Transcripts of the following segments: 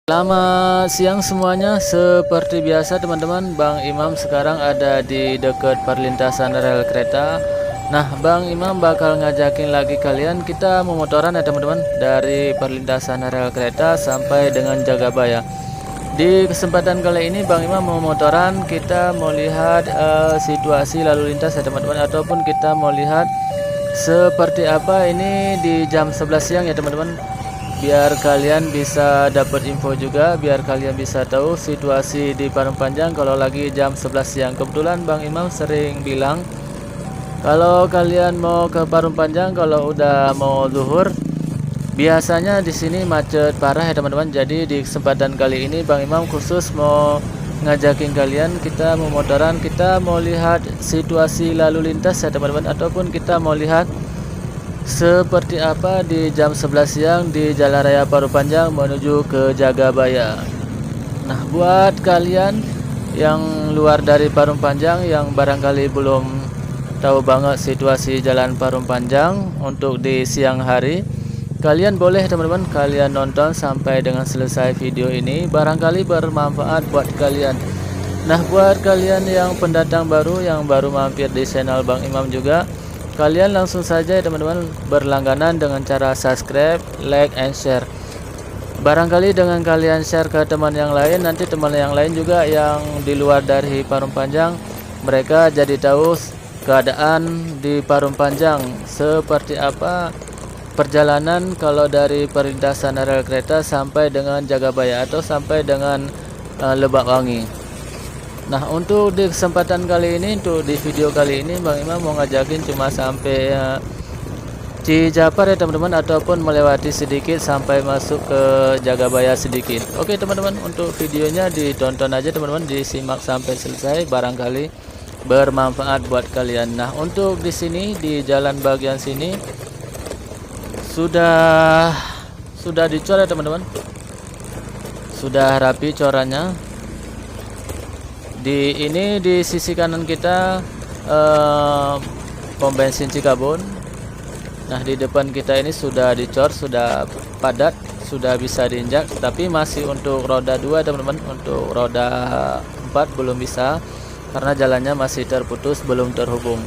Selamat siang semuanya. Seperti biasa teman-teman, Bang Imam sekarang ada di dekat perlintasan rel kereta. Nah, Bang Imam bakal ngajakin lagi kalian kita memotoran ya teman-teman, dari perlintasan rel kereta sampai dengan Jagabaya. Di kesempatan kali ini Bang Imam mau motoran, kita mau lihat situasi lalu lintas ya teman-teman, ataupun kita mau lihat seperti apa ini di jam 11 siang ya teman-teman, biar kalian bisa dapat info juga, biar kalian bisa tahu situasi di Parung Panjang kalau lagi jam 11 siang. Kebetulan Bang Imam sering bilang kalau kalian mau ke Parung Panjang kalau udah mau zuhur, biasanya di sini macet parah ya teman-teman. Jadi di kesempatan kali ini Bang Imam khusus mau ngajakin kalian, kita mau motoran, kita mau lihat situasi lalu lintas ya teman-teman, ataupun kita mau lihat seperti apa di jam 11 siang di Jalan Raya Parung Panjang menuju ke Jagabaya. Nah, buat kalian yang luar dari Parung Panjang yang barangkali belum tahu banget situasi Jalan Parung Panjang untuk di siang hari, kalian boleh teman-teman kalian nonton sampai dengan selesai video ini, barangkali bermanfaat buat kalian. Nah, buat kalian yang pendatang baru yang baru mampir di channel Bang Imam juga, kalian langsung saja teman-teman berlangganan dengan cara subscribe, like, and share. Barangkali dengan kalian share ke teman yang lain, nanti teman yang lain juga yang di luar dari Parung Panjang, mereka jadi tahu keadaan di Parung Panjang seperti apa perjalanan kalau dari perlintasan rel kereta sampai dengan Jagabaya atau sampai dengan Lebak Wangi. Nah, untuk di kesempatan kali ini, untuk di video kali ini Bang Imam mau ngajakin cuma sampai Cijapar ya teman-teman, ataupun melewati sedikit sampai masuk ke Jagabaya sedikit. Oke teman-teman, untuk videonya ditonton aja teman-teman, disimak sampai selesai, barangkali bermanfaat buat kalian. Nah, untuk di sini di jalan bagian sini sudah dicor ya teman-teman, sudah rapi corannya. Di sisi kanan kita pom bensin Cikabun. Nah, di depan kita ini sudah dicor, sudah padat, sudah bisa diinjak, tapi masih untuk roda 2 teman-teman. Untuk roda 4 belum bisa karena jalannya masih terputus, belum terhubung.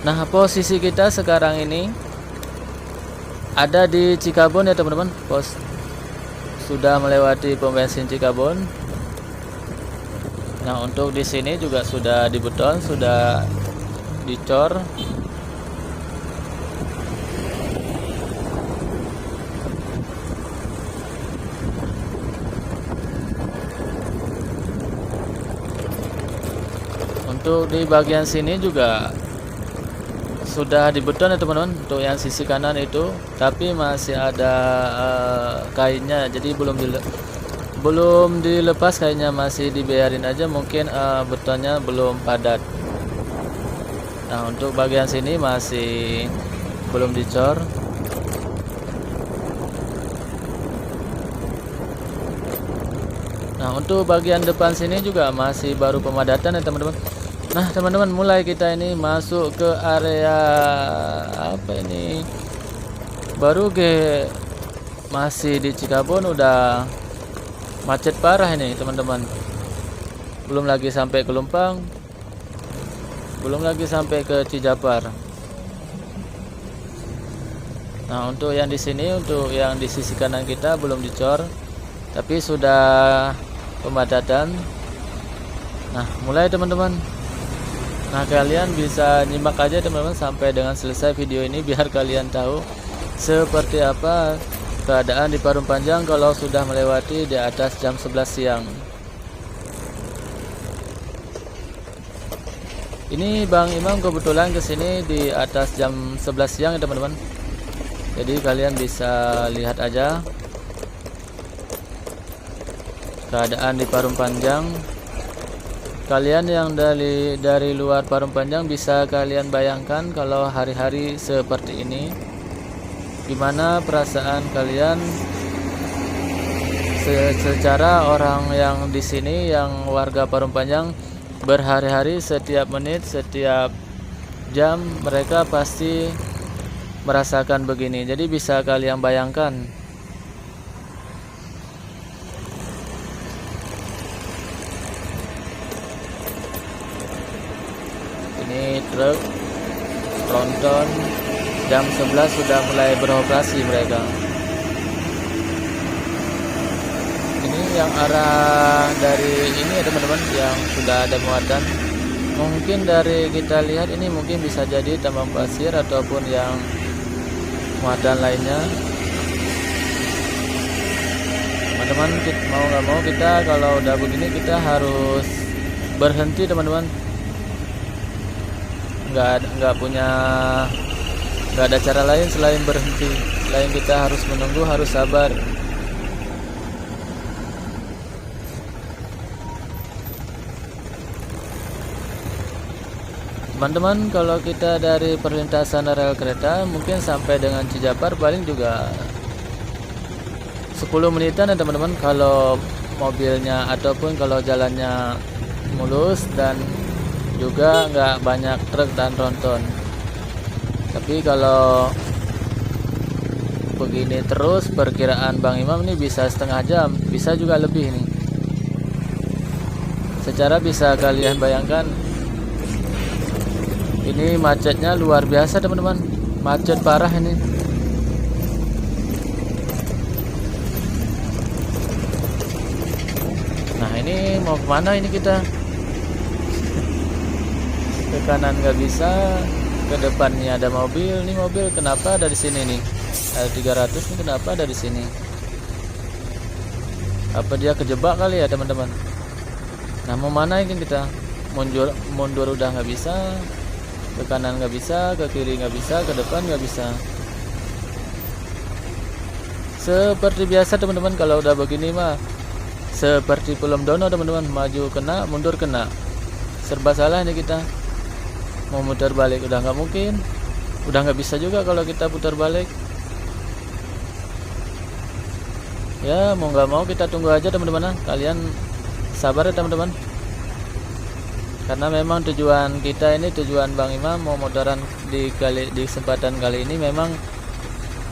Nah, posisi kita sekarang ini ada di Cikabun ya teman-teman. Sudah melewati pom bensin Cikabun. Nah, untuk di sini juga sudah dibeton, sudah dicor. Untuk di bagian sini juga sudah dibeton ya teman-teman, untuk yang sisi kanan itu, tapi masih ada kainnya, jadi belum dilepas kainnya, masih dibiarin aja, mungkin betonnya belum padat. Nah, untuk bagian sini masih belum dicor. Nah, untuk bagian depan sini juga masih baru pemadatan ya teman-teman. Nah teman-teman, mulai kita ini masuk ke area apa ini, baru masih di Cikabun udah macet parah ini teman-teman. Belum lagi sampai ke Lumpang, belum lagi sampai ke Cijapar. Nah, untuk yang di sini, untuk yang di sisi kanan kita belum dicor, tapi sudah pemadatan. Nah, mulai teman-teman. Nah, kalian bisa nyimak aja teman-teman sampai dengan selesai video ini, biar kalian tahu seperti apa keadaan di Parung Panjang kalau sudah melewati di atas jam 11 siang. Ini Bang Imam kebetulan kesini di atas jam 11 siang ya teman-teman, jadi kalian bisa lihat aja keadaan di Parung Panjang. Kalian yang dari luar Parung Panjang bisa kalian bayangkan kalau hari-hari seperti ini, gimana perasaan kalian secara orang yang di sini, yang warga Parung Panjang, berhari-hari, setiap menit, setiap jam mereka pasti merasakan begini. Jadi bisa kalian bayangkan. Ini truk tronton jam 11 sudah mulai beroperasi mereka. Ini yang arah dari ini ya teman-teman, yang sudah ada muatan. Mungkin dari kita lihat ini mungkin bisa jadi tambang pasir ataupun yang muatan lainnya. Teman-teman, mau nggak mau kita kalau udah begini kita harus berhenti teman-teman. Nggak ada cara lain selain berhenti. Selain kita harus menunggu, harus sabar. Teman-teman, kalau kita dari perlintasan rel kereta mungkin sampai dengan Cijapar paling juga 10 menitan ya teman-teman, kalau mobilnya ataupun kalau jalannya mulus dan juga nggak banyak truk dan tronton. Tapi kalau begini terus, perkiraan Bang Imam ini bisa setengah jam, bisa juga lebih nih. Secara bisa kalian bayangkan, ini macetnya luar biasa teman-teman, macet parah ini. Nah ini mau kemana ini kita? Ke kanan nggak bisa, ke depannya ada mobil. Ini mobil kenapa ada di sini nih? L300 ini kenapa ada di sini? Apa dia kejebak kali ya teman-teman? Nah mau mana ini kita? Mundur udah nggak bisa. Ke kanan nggak bisa, ke kiri nggak bisa, ke depan nggak bisa. Seperti biasa teman-teman, kalau udah begini mah seperti film dono teman-teman, maju kena, mundur kena, serba salah ini kita. Mau muter balik udah nggak mungkin, udah nggak bisa juga kalau kita putar balik. Ya mau nggak mau kita tunggu aja teman-teman, kalian sabar ya teman-teman. Karena memang tujuan kita ini, tujuan Bang Imam mau motoran di kesempatan kali ini, memang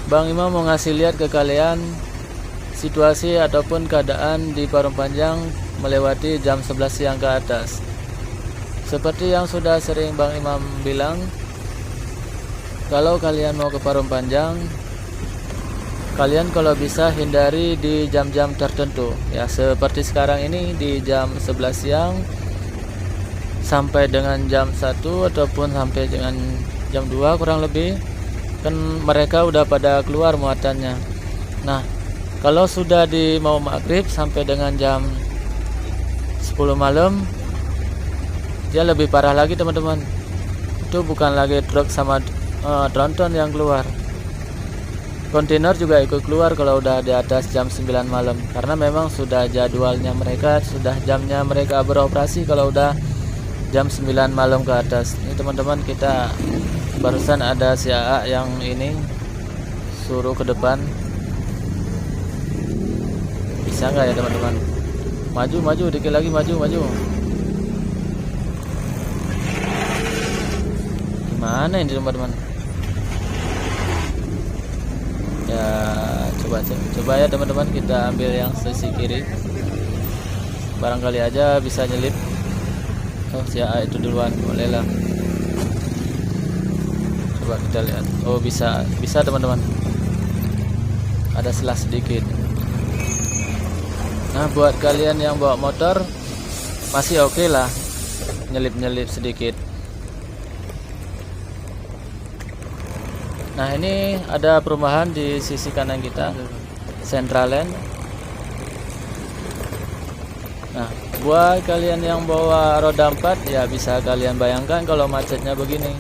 Bang Imam mau ngasih lihat ke kalian situasi ataupun keadaan di Parung Panjang melewati jam 11 siang ke atas. Seperti yang sudah sering Bang Imam bilang, kalau kalian mau ke Parung Panjang, kalian kalau bisa hindari di jam-jam tertentu. Ya seperti sekarang ini di jam 11 siang sampai dengan jam 1 ataupun sampai dengan jam 2 kurang lebih, kan mereka udah pada keluar muatannya. Nah kalau sudah di mau maghrib sampai dengan jam 10 malam, dia lebih parah lagi teman-teman. Itu bukan lagi truk sama tronton yang keluar, kontainer juga ikut keluar kalau udah di atas jam 9 malam. Karena memang sudah jadwalnya mereka, sudah jamnya mereka beroperasi kalau udah jam 9 malam ke atas. Ini teman-teman, kita barusan ada si AA yang ini suruh ke depan. Bisa nggak ya teman-teman? Maju dikit lagi, maju. Gimana ini teman-teman? Ya coba ya teman-teman, kita ambil yang sisi kiri, barangkali aja bisa nyelip. Oh si AA itu duluan, bolehlah. Coba kita lihat. Oh bisa teman-teman, ada selah sedikit. Nah buat kalian yang bawa motor masih oke lah, nyelip sedikit. Nah ini ada perumahan di sisi kanan kita, Central Land. Nah buat kalian yang bawa roda 4, ya bisa kalian bayangkan kalau macetnya begini.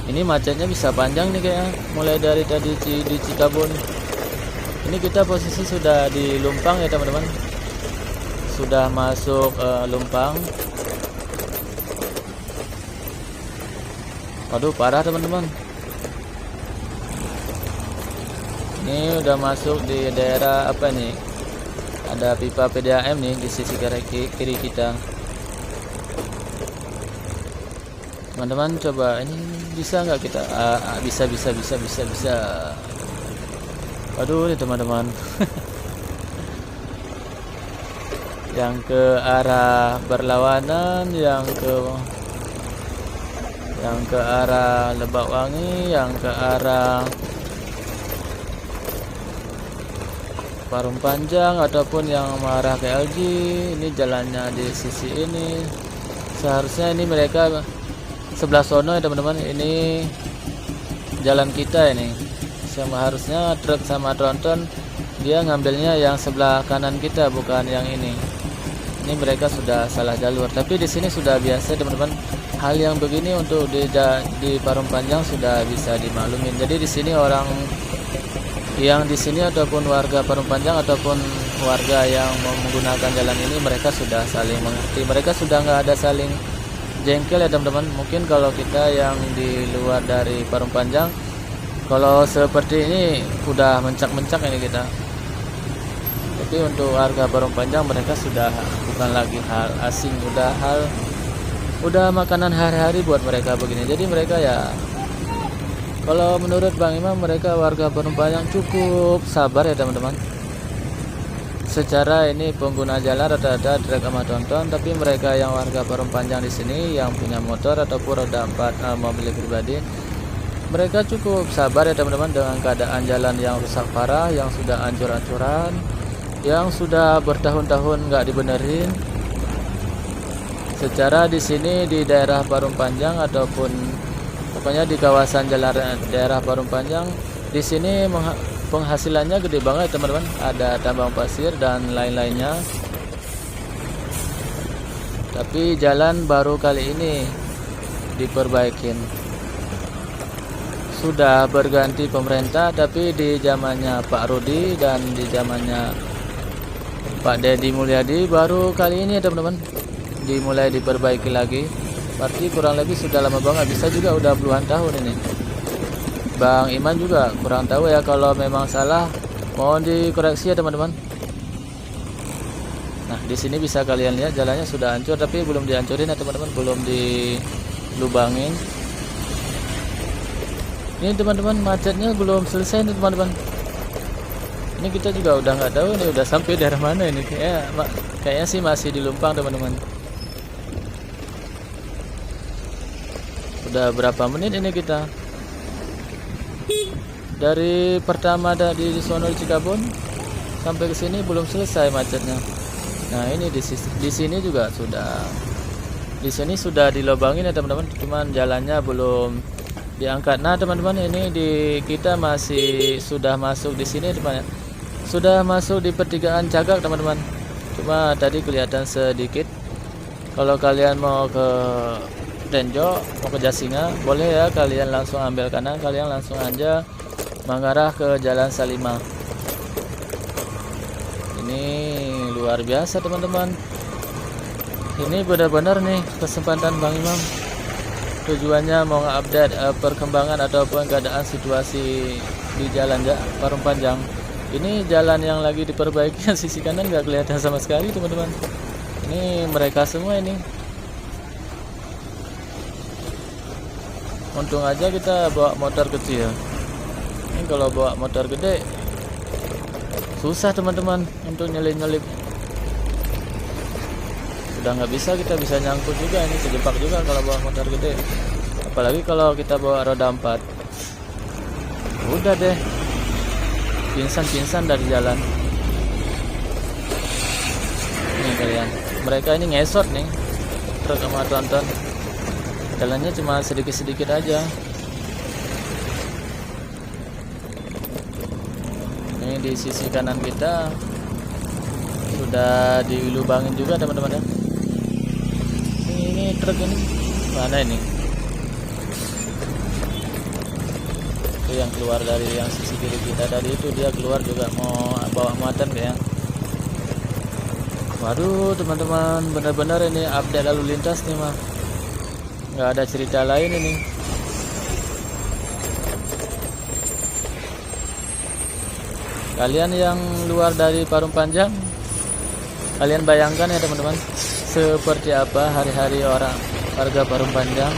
Ini macetnya bisa panjang nih kayaknya, mulai dari tadi di Cikabun. Ini kita posisi sudah di Lumpang ya teman-teman, sudah masuk Lumpang. Waduh parah teman-teman, ini udah masuk di daerah apa nih, ada pipa PDAM nih di sisi kiri kita. Teman-teman coba ini bisa nggak kita? Bisa. Waduh nih teman-teman. Yang ke arah berlawanan, yang ke arah Lebak Wangi, yang ke arah Parung Panjang ataupun yang mengarah ke LG. Ini jalannya di sisi ini. Seharusnya ini mereka sebelah sono ya teman-teman. Ini jalan kita ini. Harusnya truk sama tronton dia ngambilnya yang sebelah kanan kita, bukan yang ini. Ini mereka sudah salah jalur. Tapi di sini sudah biasa teman-teman. Hal yang begini untuk di Parung Panjang sudah bisa dimaklumin. Jadi di sini orang yang di sini ataupun warga Parung Panjang ataupun warga yang mau menggunakan jalan ini, mereka sudah saling mengerti. Mereka sudah nggak ada saling jengkel ya teman-teman. Mungkin kalau kita yang di luar dari Parung Panjang, kalau seperti ini udah mencak-mencak ini kita. Tapi untuk warga Parung Panjang mereka sudah bukan lagi hal asing, udah makanan hari-hari buat mereka begini. Jadi mereka ya, kalau menurut Bang Imam, mereka warga Parung Panjang cukup sabar ya teman-teman. Secara ini pengguna jalan rata-rata truk sama tonton, tapi mereka yang warga Parung Panjang di sini yang punya motor ataupun roda 4 mobil pribadi, mereka cukup sabar ya teman-teman dengan keadaan jalan yang rusak parah, yang sudah hancur-hancuran, yang sudah bertahun-tahun nggak dibenerin. Secara di sini di daerah Parung Panjang ataupun pokoknya di kawasan jalan daerah Parung Panjang di sini penghasilannya gede banget teman-teman. Ada tambang pasir dan lain-lainnya. Tapi jalan baru kali ini diperbaikin. Sudah berganti pemerintah, tapi di zamannya Pak Rudi dan di zamannya Pak Deddy Mulyadi baru kali ini teman-teman dimulai diperbaiki lagi. Berarti kurang lebih sudah lama banget, bisa juga udah puluhan tahun ini. Bang Iman juga kurang tahu ya, kalau memang salah mohon dikoreksi ya teman-teman. Nah di sini bisa kalian lihat jalannya sudah hancur, tapi belum dihancurin ya teman-teman, belum dilubangin. Ini teman-teman macetnya belum selesai nih teman-teman. Ini kita juga udah nggak tahu nih udah sampai daerah mana ini. Kayaknya sih masih di Lumpang teman-teman. Udah berapa menit ini kita? Dari pertama di sono di Cikabun sampai ke sini belum selesai macetnya. Nah, ini di sini juga sudah. Di sini sudah dilobangin ya teman-teman, cuman jalannya belum diangkat. Nah, teman-teman ini kita masih sudah masuk di sini teman-teman. Sudah masuk di pertigaan Cagak teman-teman. Cuma tadi kelihatan sedikit. Kalau kalian mau ke Tenjo, mau ke Jasinga, boleh ya kalian langsung ambil kanan, kalian langsung aja mengarah ke Jalan Salimah. Ini luar biasa teman-teman. Ini benar-benar nih kesempatan Bang Imam. Tujuannya mau nge-update perkembangan ataupun keadaan situasi di jalan Parung Panjang. Ini jalan yang lagi diperbaiki, sisi kanan nggak kelihatan sama sekali teman-teman. Ini mereka semua ini. Untung aja kita bawa motor kecil. Ini kalau bawa motor gede susah teman-teman untuk nyelip-nyelip. Udah nggak bisa, kita bisa nyangkut juga, ini kejebak juga kalau bawa motor gede. Apalagi kalau kita bawa roda 4. Udah deh, pingsan dari jalan. Nih kalian, mereka ini ngesot nih truk sama tronton. Jalannya cuma sedikit-sedikit aja. Ini di sisi kanan kita sudah dilubangin juga teman-teman ya. Ini truk ini mana ini? Itu yang keluar dari yang sisi kiri kita tadi, itu dia keluar juga mau bawa muatan kayak. Waduh teman-teman, benar-benar ini update lalu lintas nih mah. Nggak ada cerita lain ini. Kalian yang luar dari Parung Panjang, kalian bayangkan ya teman-teman, seperti apa hari-hari warga Parung Panjang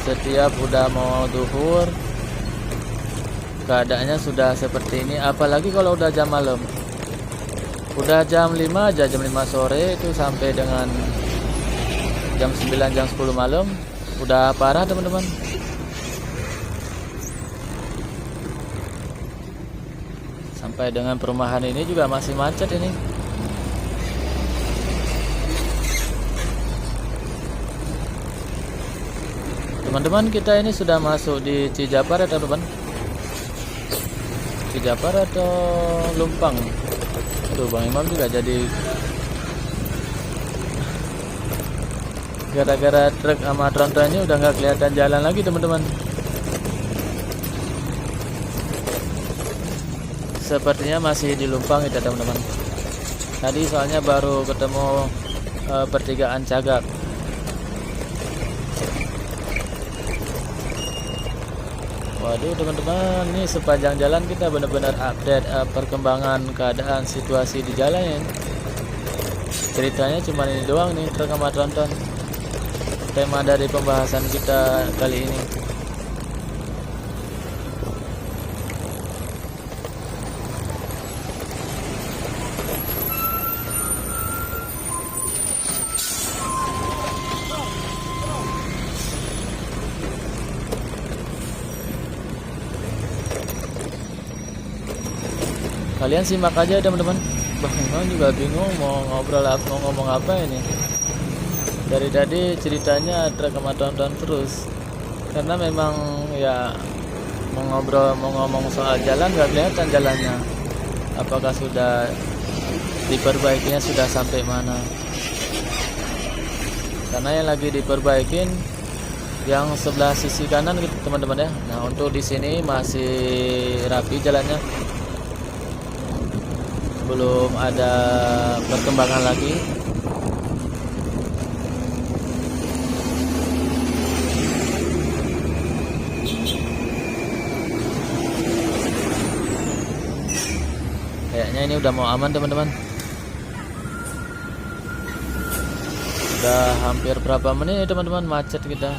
setiap udah mau duhur keadaannya sudah seperti ini, apalagi kalau udah jam malam. Udah jam 5 aja, jam 5 sore itu sampai dengan jam 9, jam 10 malam udah parah teman-teman. Sampai dengan perumahan ini juga masih macet ini. Teman-teman, kita ini sudah masuk di Cijapar ya teman-teman. Cijapar atau Lumpang. Tuh Bang Imam juga jadi gara-gara truk sama trontonnya udah nggak kelihatan jalan lagi teman-teman. Sepertinya masih di Lumpang kita teman-teman. Tadi soalnya baru ketemu pertigaan Cagak. Waduh teman-teman, ini sepanjang jalan kita benar-benar update perkembangan keadaan situasi di jalan ya. Ceritanya cuma ini doang nih, truk sama tronton. Tema dari pembahasan kita kali ini. Kalian simak aja teman-teman. Bang Imam juga bingung mau ngobrol apa, mau ngomong apa ini. Dari tadi ceritanya truk sama tonton terus. Karena memang ya mau ngomong soal jalan nggak kelihatan jalannya. Apakah sudah diperbaikinya sudah sampai mana? Karena yang lagi diperbaikin yang sebelah sisi kanan gitu teman-teman ya. Nah, untuk di sini masih rapi jalannya. Belum ada perkembangan lagi. Kayaknya ini udah mau aman teman-teman. Udah hampir berapa menit teman-teman macet kita.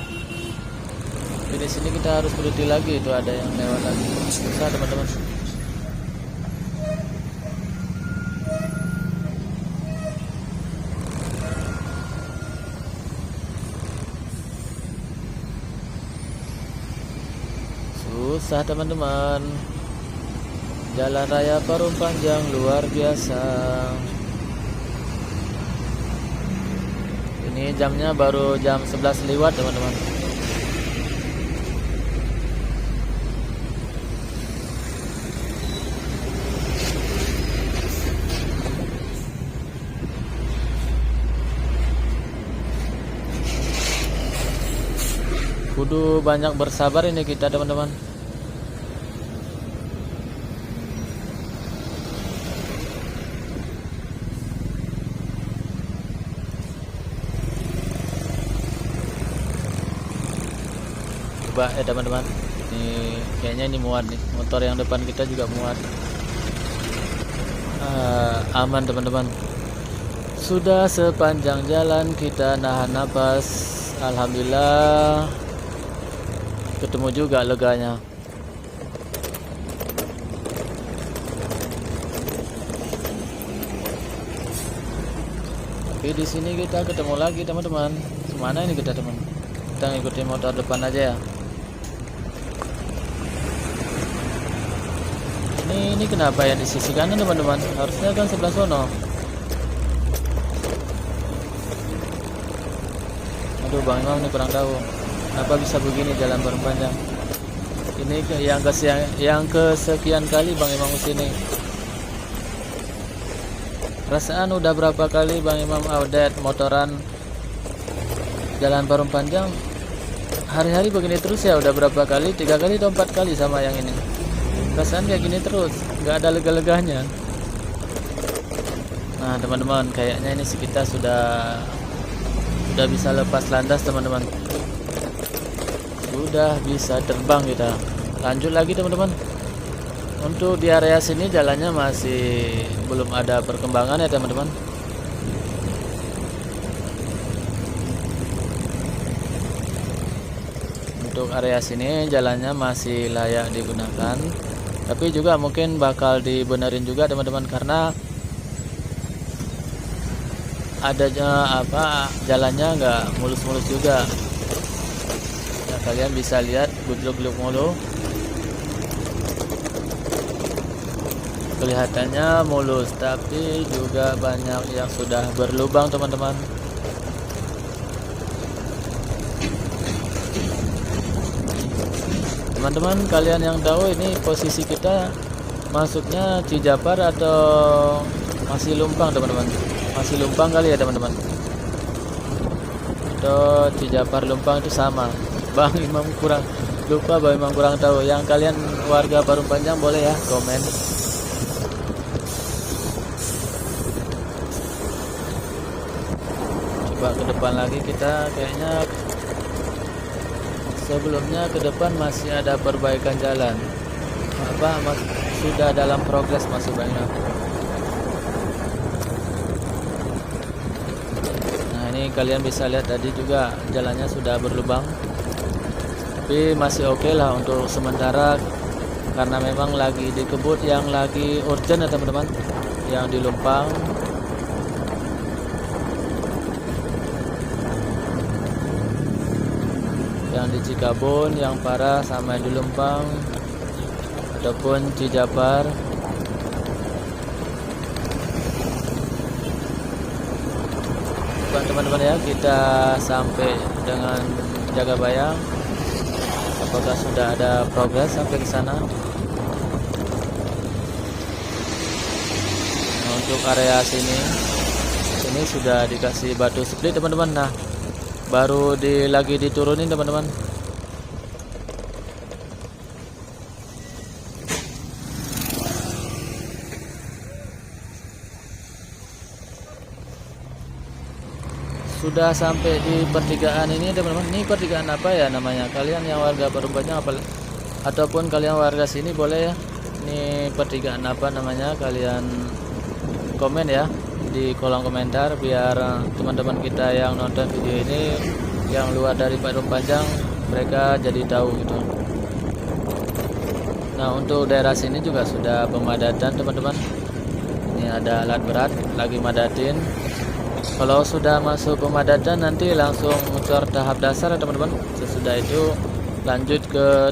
Di sini kita harus berhenti lagi, itu ada yang lewat lagi. Susah teman-teman. Susah teman-teman. Jalan raya Parung Panjang luar biasa. Ini jamnya baru jam 11 lewat teman-teman. Kudu banyak bersabar ini kita teman-teman. Coba ya teman-teman. Ini kayaknya ini muat nih. Motor yang depan kita juga muat. Aman teman-teman. Sudah sepanjang jalan kita nahan napas. Alhamdulillah. Ketemu juga leganya. Oke, di sini kita ketemu lagi teman-teman. Kemana ini kita teman? Kita ngikutin motor depan aja ya. Ini kenapa yang di sisi kanan teman-teman? Harusnya kan sebelah sono. Aduh Bang Imam ini kurang tahu. Kenapa bisa begini jalan Parung Panjang? Ini yang kesekian kali Bang Imam kesini. Perasaan udah berapa kali Bang Imam update motoran jalan Parung Panjang. Hari-hari begini terus ya, udah berapa kali? 3 kali atau 4 kali sama yang ini. Perasaan kayak gini terus, nggak ada lega-leganya. Nah teman-teman, kayaknya ini kita sudah bisa lepas landas teman-teman. Sudah bisa terbang kita. Lanjut lagi teman-teman. Untuk di area sini jalannya masih belum ada perkembangan ya teman-teman. untuk area sini jalannya masih layak digunakan, tapi juga mungkin bakal dibenerin juga teman-teman, karena adanya jalannya nggak mulus-mulus juga. Nah, kalian bisa lihat gudluk-gudluk mulu, kelihatannya mulus tapi juga banyak yang sudah berlubang teman-teman. Teman-teman, kalian yang tahu ini posisi kita masuknya Cijapar atau masih Lumpang teman-teman? Masih Lumpang kali ya teman-teman, atau Cijapar Lumpang itu sama? Bang Imam kurang lupa, Bang Imam kurang tahu. Yang kalian warga Parung Panjang boleh ya komen. Coba ke depan lagi, kita kayaknya sebelumnya ke depan masih ada perbaikan jalan. Sudah dalam progres masih banyak. Nah, ini kalian bisa lihat tadi juga jalannya sudah berlubang, tapi masih oke lah untuk sementara, karena memang lagi dikebut yang lagi urgent ya teman-teman, yang di Lumpang. Yang di Cikabun yang parah, sama di Lumpang ataupun Cijapar. Teman-teman ya, kita sampai dengan Jagabayang. Apakah sudah ada progres sampai ke sana? Nah, untuk area sini sudah dikasih batu split teman-teman. Nah, baru lagi diturunin teman-teman. Sudah sampai di pertigaan ini teman-teman. Ini pertigaan apa ya namanya? Kalian yang warga Parung Panjang ataupun kalian warga sini boleh ya, ini pertigaan apa namanya, kalian komen ya di kolom komentar, biar teman-teman kita yang nonton video ini yang luar dari Parung Panjang mereka jadi tahu gitu. Nah, untuk daerah sini juga sudah pemadatan teman-teman. Ini ada alat berat lagi madatin. Kalau sudah masuk pemadatan nanti langsung ngecor tahap dasar ya teman-teman. Sesudah itu lanjut ke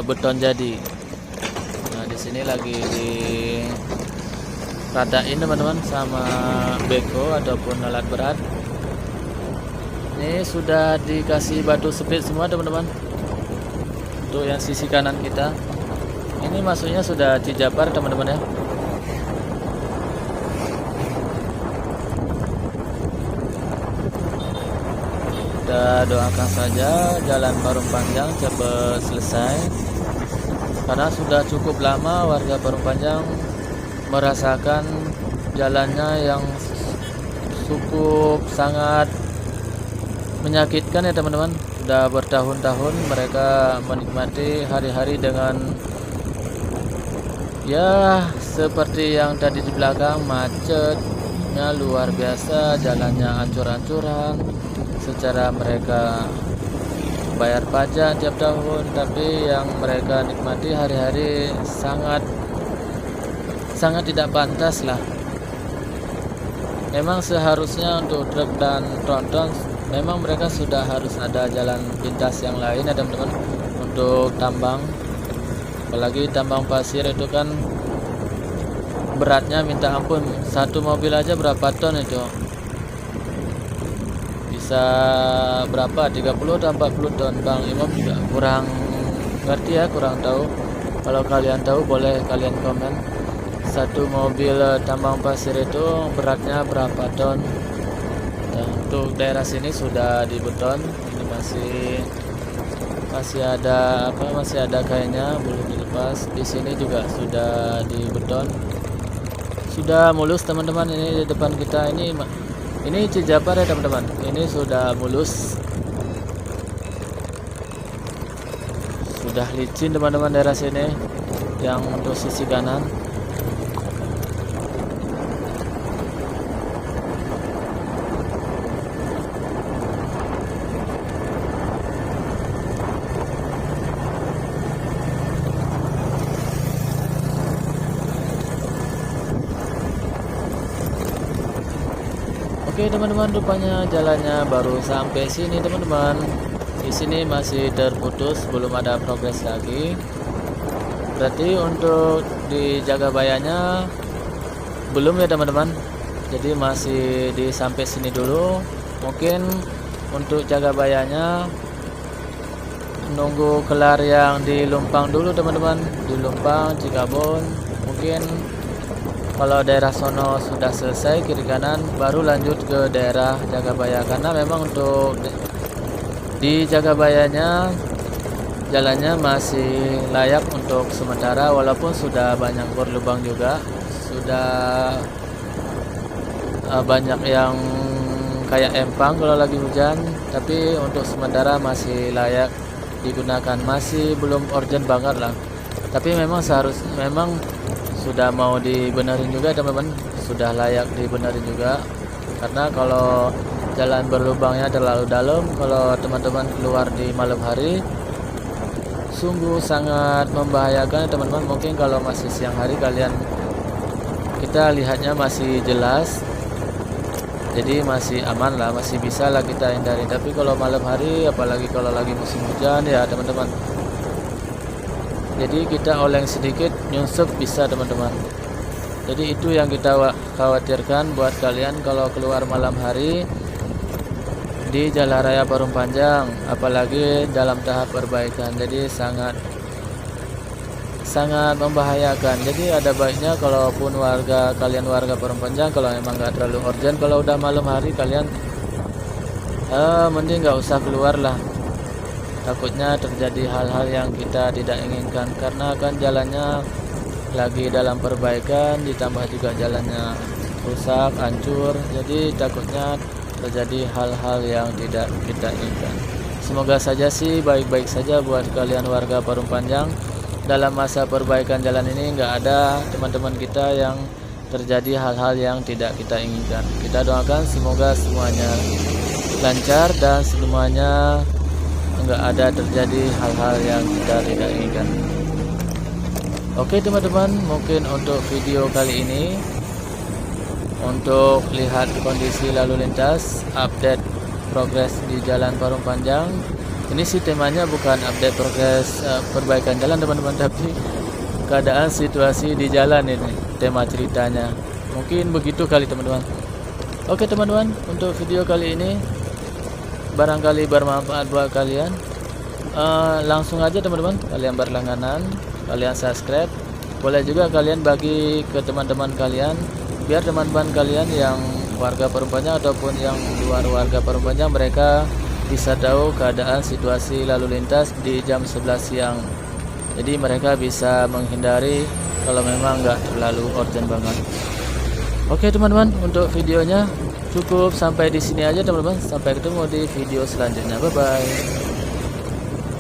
beton jadi. Nah, di sini lagi di radain teman-teman sama beko ataupun alat berat. Ini sudah dikasih batu split semua teman-teman. Untuk yang sisi kanan kita, ini masuknya sudah Cijapar teman-teman ya. Kita doakan saja jalan Parung Panjang cepat selesai, karena sudah cukup lama warga Parung Panjang merasakan jalannya yang cukup sangat menyakitkan ya teman-teman. Sudah bertahun-tahun mereka menikmati hari-hari dengan ya seperti yang tadi di belakang, macetnya luar biasa, jalannya ancur-ancuran. Secara mereka bayar pajak tiap tahun, tapi yang mereka nikmati hari-hari sangat tidak pantas lah. Memang seharusnya untuk truk dan tronton memang mereka sudah harus ada jalan pintas yang lain ya teman-teman, untuk tambang. Apalagi tambang pasir itu kan beratnya minta ampun, satu mobil aja berapa ton itu, bisa berapa, 30 atau 40 ton. Bang Imam juga kurang ngerti ya, kurang tahu. Kalau kalian tahu boleh kalian komen, satu mobil tambang pasir itu beratnya berapa ton. Nah, untuk daerah sini sudah di beton, ini masih ada kayaknya belum dilepas. Di sini juga sudah di beton, sudah mulus teman-teman. Ini di depan kita ini Cijapar ya teman-teman, ini sudah mulus, sudah licin teman-teman daerah sini yang untuk sisi kanan. Oke teman-teman, rupanya jalannya baru sampai sini teman-teman. Di sini masih terputus, belum ada progres lagi. Berarti untuk di Jagabayanya belum ya teman-teman. Jadi masih di sampai sini dulu. Mungkin untuk Jagabayanya nunggu kelar yang di Lumpang dulu teman-teman. Di Lumpang, Cikabon. Mungkin kalau daerah sono sudah selesai kiri kanan, baru lanjut ke daerah Jagabaya. Karena memang untuk di Jagabayanya jalannya masih layak untuk sementara, walaupun sudah banyak berlubang juga, sudah banyak yang kayak empang kalau lagi hujan. Tapi untuk sementara masih layak digunakan, masih belum urgent banget lah. Tapi memang memang sudah mau dibenerin juga teman-teman, sudah layak dibenerin juga. Karena kalau jalan berlubangnya terlalu dalam, kalau teman-teman keluar di malam hari sungguh sangat membahayakan teman-teman. Mungkin kalau masih siang hari kita lihatnya masih jelas, jadi masih aman lah, masih bisa lah kita hindari. Tapi kalau malam hari, apalagi kalau lagi musim hujan ya teman-teman, jadi kita oleng sedikit nyusup bisa teman-teman. Jadi itu yang kita khawatirkan buat kalian kalau keluar malam hari di Jalan Raya Parung Panjang, apalagi dalam tahap perbaikan. Jadi sangat membahayakan. Jadi ada baiknya kalaupun warga Parung Panjang, kalau memang nggak terlalu urgent, kalau udah malam hari kalian mending nggak usah keluar lah. Takutnya terjadi hal-hal yang kita tidak inginkan, karena kan jalannya lagi dalam perbaikan, ditambah juga jalannya rusak, hancur. Jadi takutnya terjadi hal-hal yang tidak kita inginkan. Semoga saja sih baik-baik saja buat kalian warga Parung Panjang. Dalam masa perbaikan jalan ini nggak ada teman-teman kita yang terjadi hal-hal yang tidak kita inginkan. Kita doakan semoga semuanya lancar dan semuanya nggak ada terjadi hal-hal yang kita tidak inginkan. Oke teman-teman, mungkin untuk video kali ini untuk lihat kondisi lalu lintas, update progres di Jalan Parung Panjang. Ini sih temanya bukan update progres perbaikan jalan teman-teman, tapi keadaan situasi di jalan ini tema ceritanya. Mungkin begitu kali teman-teman. Oke teman-teman, untuk video kali ini barangkali bermanfaat buat kalian. Langsung aja teman-teman, kalian berlangganan, kalian subscribe, boleh juga kalian bagi ke teman-teman kalian, biar teman-teman kalian yang warga Parung Panjang ataupun yang luar warga Parung Panjang, mereka bisa tahu keadaan situasi lalu lintas di jam 11 siang. Jadi mereka bisa menghindari kalau memang nggak terlalu urgent banget. Oke teman-teman, untuk videonya cukup sampai di sini aja teman-teman. Sampai ketemu di video selanjutnya. Bye bye.